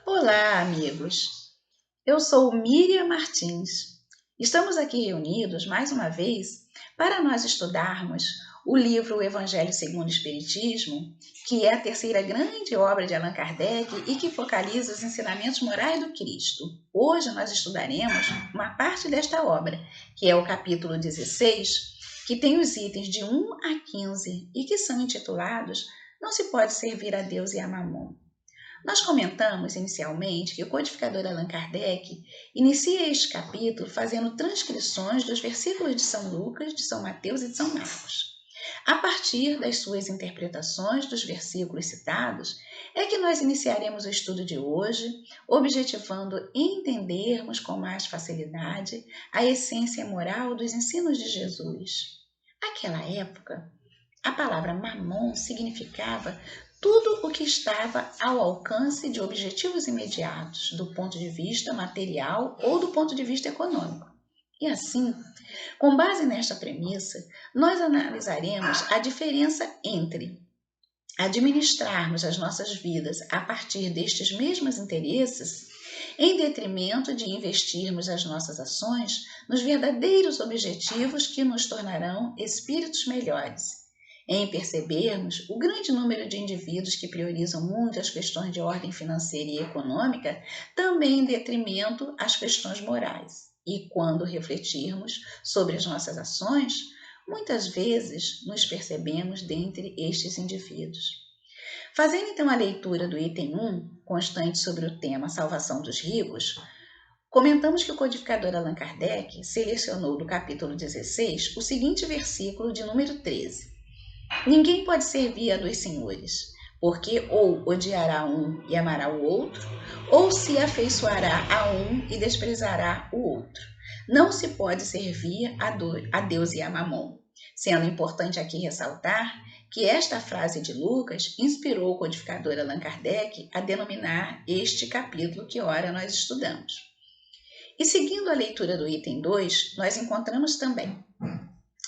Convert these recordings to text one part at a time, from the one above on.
Olá, amigos! Eu sou Miriam Martins. Estamos aqui reunidos mais uma vez para nós estudarmos o livro O Evangelho segundo o Espiritismo, que é a terceira grande obra de Allan Kardec e que focaliza os ensinamentos morais do Cristo. Hoje nós estudaremos uma parte desta obra, que é o capítulo 16, que tem os itens de 1 a 15 e que são intitulados Não se pode servir a Deus e a Mamon. Nós comentamos inicialmente que o codificador Allan Kardec inicia este capítulo fazendo transcrições dos versículos de São Lucas, de São Mateus e de São Marcos. A partir das suas interpretações dos versículos citados, é que nós iniciaremos o estudo de hoje, objetivando entendermos com mais facilidade a essência moral dos ensinos de Jesus. Naquela época, a palavra mamon significava tudo o que estava ao alcance de objetivos imediatos, do ponto de vista material ou do ponto de vista econômico. E assim, com base nesta premissa, nós analisaremos a diferença entre administrarmos as nossas vidas a partir destes mesmos interesses, em detrimento de investirmos as nossas ações nos verdadeiros objetivos que nos tornarão espíritos melhores, em percebermos o grande número de indivíduos que priorizam muito as questões de ordem financeira e econômica, também em detrimento às questões morais. E quando refletirmos sobre as nossas ações, muitas vezes nos percebemos dentre estes indivíduos. Fazendo então a leitura do item 1, constante sobre o tema Salvação dos Ricos, comentamos que o codificador Allan Kardec selecionou do capítulo 16 o seguinte versículo de número 13. Ninguém pode servir a dois senhores, porque ou odiará um e amará o outro, ou se afeiçoará a um e desprezará o outro. Não se pode servir a Deus e a Mamon, sendo importante aqui ressaltar que esta frase de Lucas inspirou o codificador Allan Kardec a denominar este capítulo que ora nós estudamos. E seguindo a leitura do item 2, nós encontramos também: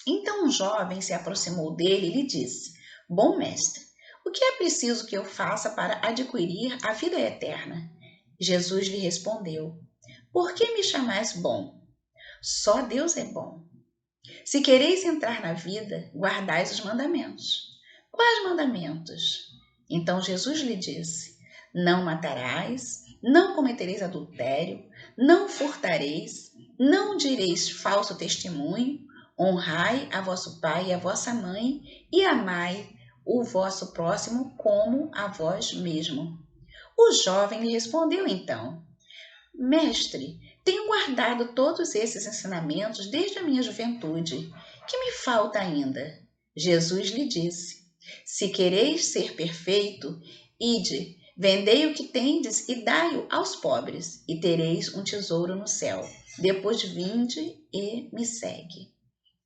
Então um jovem se aproximou dele e lhe disse: Bom mestre, o que é preciso que eu faça para adquirir a vida eterna? Jesus lhe respondeu: Por que me chamais bom? Só Deus é bom. Se quereis entrar na vida, guardais os mandamentos. Quais mandamentos? Então Jesus lhe disse: Não matarás, não cometereis adultério, não furtareis, não direis falso testemunho, honrai a vosso pai e a vossa mãe e amai o vosso próximo como a vós mesmo. O jovem lhe respondeu então: Mestre, tenho guardado todos esses ensinamentos desde a minha juventude. Que me falta ainda? Jesus lhe disse: Se quereis ser perfeito, ide, vendei o que tendes e dai-o aos pobres, e tereis um tesouro no céu. Depois vinde e me segue.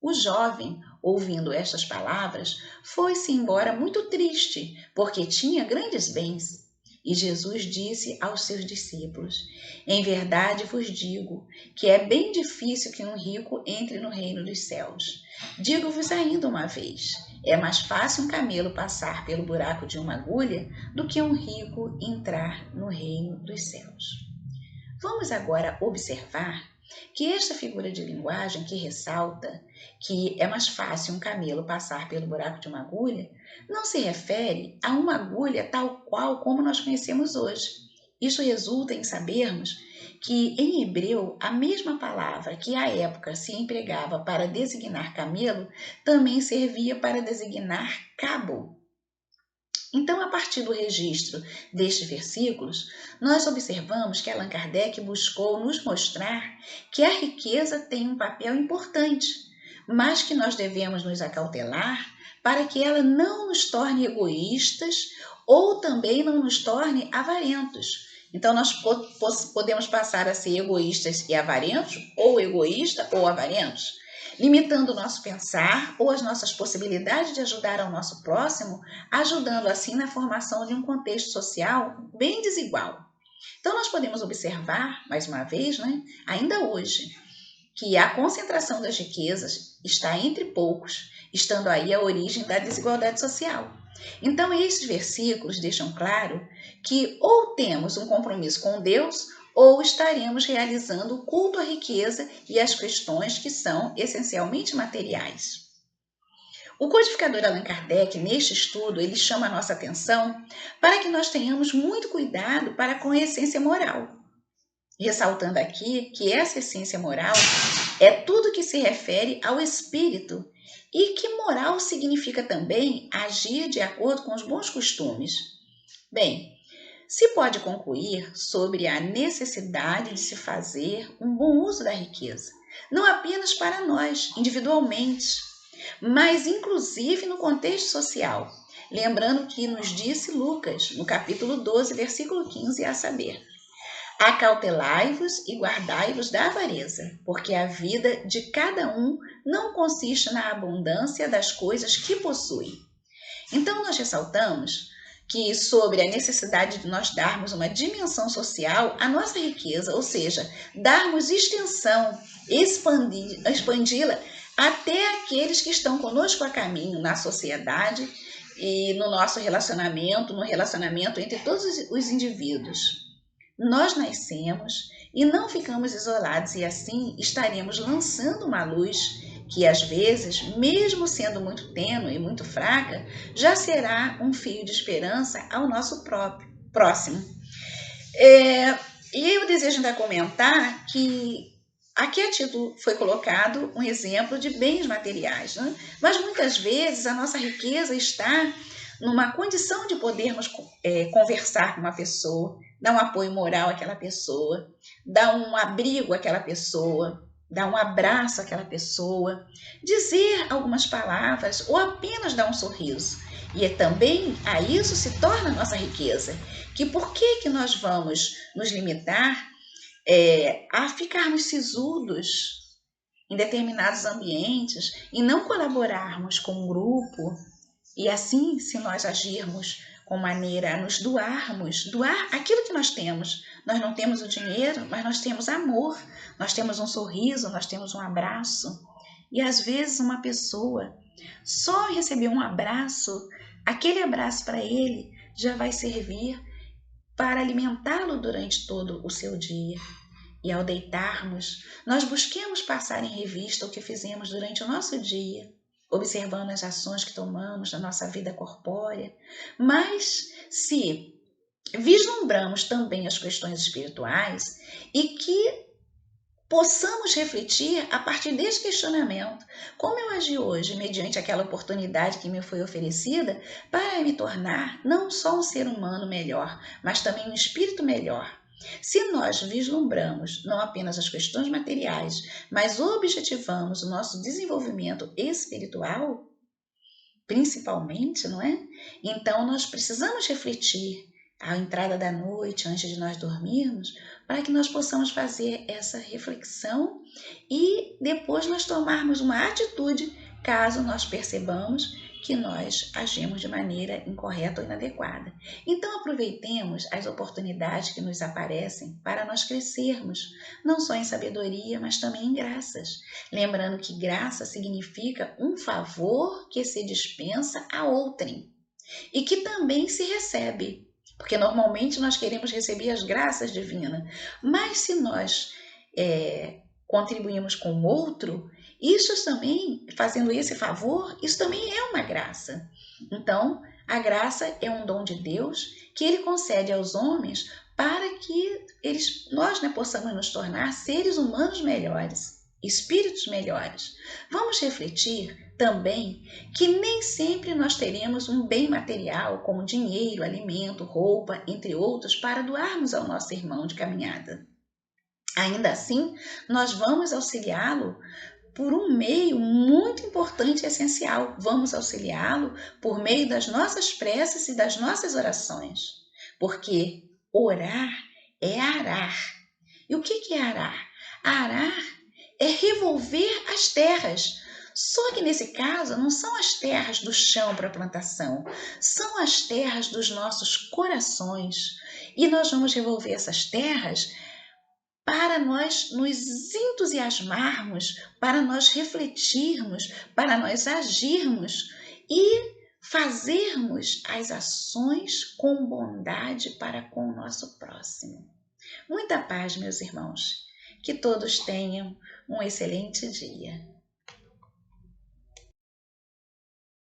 O jovem, ouvindo estas palavras, foi-se embora muito triste, porque tinha grandes bens. E Jesus disse aos seus discípulos: Em verdade vos digo que é bem difícil que um rico entre no reino dos céus. Digo-vos ainda uma vez: é mais fácil um camelo passar pelo buraco de uma agulha do que um rico entrar no reino dos céus. Vamos agora observar que esta figura de linguagem que ressalta que é mais fácil um camelo passar pelo buraco de uma agulha não se refere a uma agulha tal qual como nós conhecemos hoje. Isso resulta em sabermos que em hebreu a mesma palavra que à época se empregava para designar camelo também servia para designar cabo. Então, a partir do registro destes versículos, nós observamos que Allan Kardec buscou nos mostrar que a riqueza tem um papel importante, mas que nós devemos nos acautelar para que ela não nos torne egoístas ou também não nos torne avarentos. Então, nós podemos passar a ser egoístas e avarentos, ou egoísta ou avarentos, limitando o nosso pensar ou as nossas possibilidades de ajudar ao nosso próximo, ajudando assim na formação de um contexto social bem desigual. Então, nós podemos observar, mais uma vez, ainda hoje, que a concentração das riquezas está entre poucos, estando aí a origem da desigualdade social. Então, esses versículos deixam claro que ou temos um compromisso com Deus ou estaremos realizando o culto à riqueza e às questões que são essencialmente materiais. O codificador Allan Kardec, neste estudo, ele chama a nossa atenção para que nós tenhamos muito cuidado para com a essência moral, ressaltando aqui que essa essência moral é tudo que se refere ao espírito e que moral significa também agir de acordo com os bons costumes. Bem, se pode concluir sobre a necessidade de se fazer um bom uso da riqueza, não apenas para nós, individualmente, mas inclusive no contexto social. Lembrando que nos disse Lucas, no capítulo 12, versículo 15, a saber: acautelai-vos e guardai-vos da avareza, porque a vida de cada um não consiste na abundância das coisas que possui. Então, nós ressaltamos que sobre a necessidade de nós darmos uma dimensão social à nossa riqueza, ou seja, darmos extensão, expandi-la até aqueles que estão conosco a caminho na sociedade e no nosso relacionamento, no relacionamento entre todos os indivíduos. Nós nascemos e não ficamos isolados e assim estaremos lançando uma luz que às vezes, mesmo sendo muito tênue e muito fraca, já será um fio de esperança ao nosso próximo. E eu desejo ainda comentar que aqui a título foi colocado um exemplo de bens materiais, né? Mas muitas vezes a nossa riqueza está numa condição de podermos conversar com uma pessoa, dar um apoio moral àquela pessoa, dar um abrigo àquela pessoa, dar um abraço àquela pessoa, dizer algumas palavras ou apenas dar um sorriso. E também a isso se torna a nossa riqueza. Que por que nós vamos nos limitar a ficarmos sisudos em determinados ambientes e não colaborarmos com um grupo? E assim, se nós agirmos com maneira a nos doar aquilo que nós temos. Nós não temos o dinheiro, mas nós temos amor, nós temos um sorriso, nós temos um abraço. E às vezes uma pessoa só receber um abraço, aquele abraço para ele já vai servir para alimentá-lo durante todo o seu dia. E ao deitarmos, nós busquemos passar em revista o que fizemos durante o nosso dia, observando as ações que tomamos na nossa vida corpórea, mas se vislumbramos também as questões espirituais e que possamos refletir a partir desse questionamento, como eu agi hoje mediante aquela oportunidade que me foi oferecida para me tornar não só um ser humano melhor, mas também um espírito melhor. Se nós vislumbramos não apenas as questões materiais, mas objetivamos o nosso desenvolvimento espiritual, principalmente, não é? Então nós precisamos refletir à entrada da noite, antes de nós dormirmos, para que nós possamos fazer essa reflexão e depois nós tomarmos uma atitude caso nós percebamos que nós agimos de maneira incorreta ou inadequada. Então aproveitemos as oportunidades que nos aparecem para nós crescermos, não só em sabedoria, mas também em graças. Lembrando que graça significa um favor que se dispensa a outrem e que também se recebe. Porque normalmente nós queremos receber as graças divinas, mas se nós contribuímos com o outro, isso também, fazendo esse favor, isso também é uma graça. Então, a graça é um dom de Deus que Ele concede aos homens para que nós possamos nos tornar seres humanos melhores, espíritos melhores. Vamos refletir também que nem sempre nós teremos um bem material como dinheiro, alimento, roupa, entre outros, para doarmos ao nosso irmão de caminhada. Ainda assim, nós vamos auxiliá-lo por um meio muito importante e essencial. Vamos auxiliá-lo por meio das nossas preces e das nossas orações. Porque orar é arar. E o que é arar? Arar é revolver as terras. Só que nesse caso não são as terras do chão para plantação, são as terras dos nossos corações. E nós vamos revolver essas terras para nós nos entusiasmarmos, para nós refletirmos, para nós agirmos e fazermos as ações com bondade para com o nosso próximo. Muita paz, meus irmãos. Que todos tenham um excelente dia.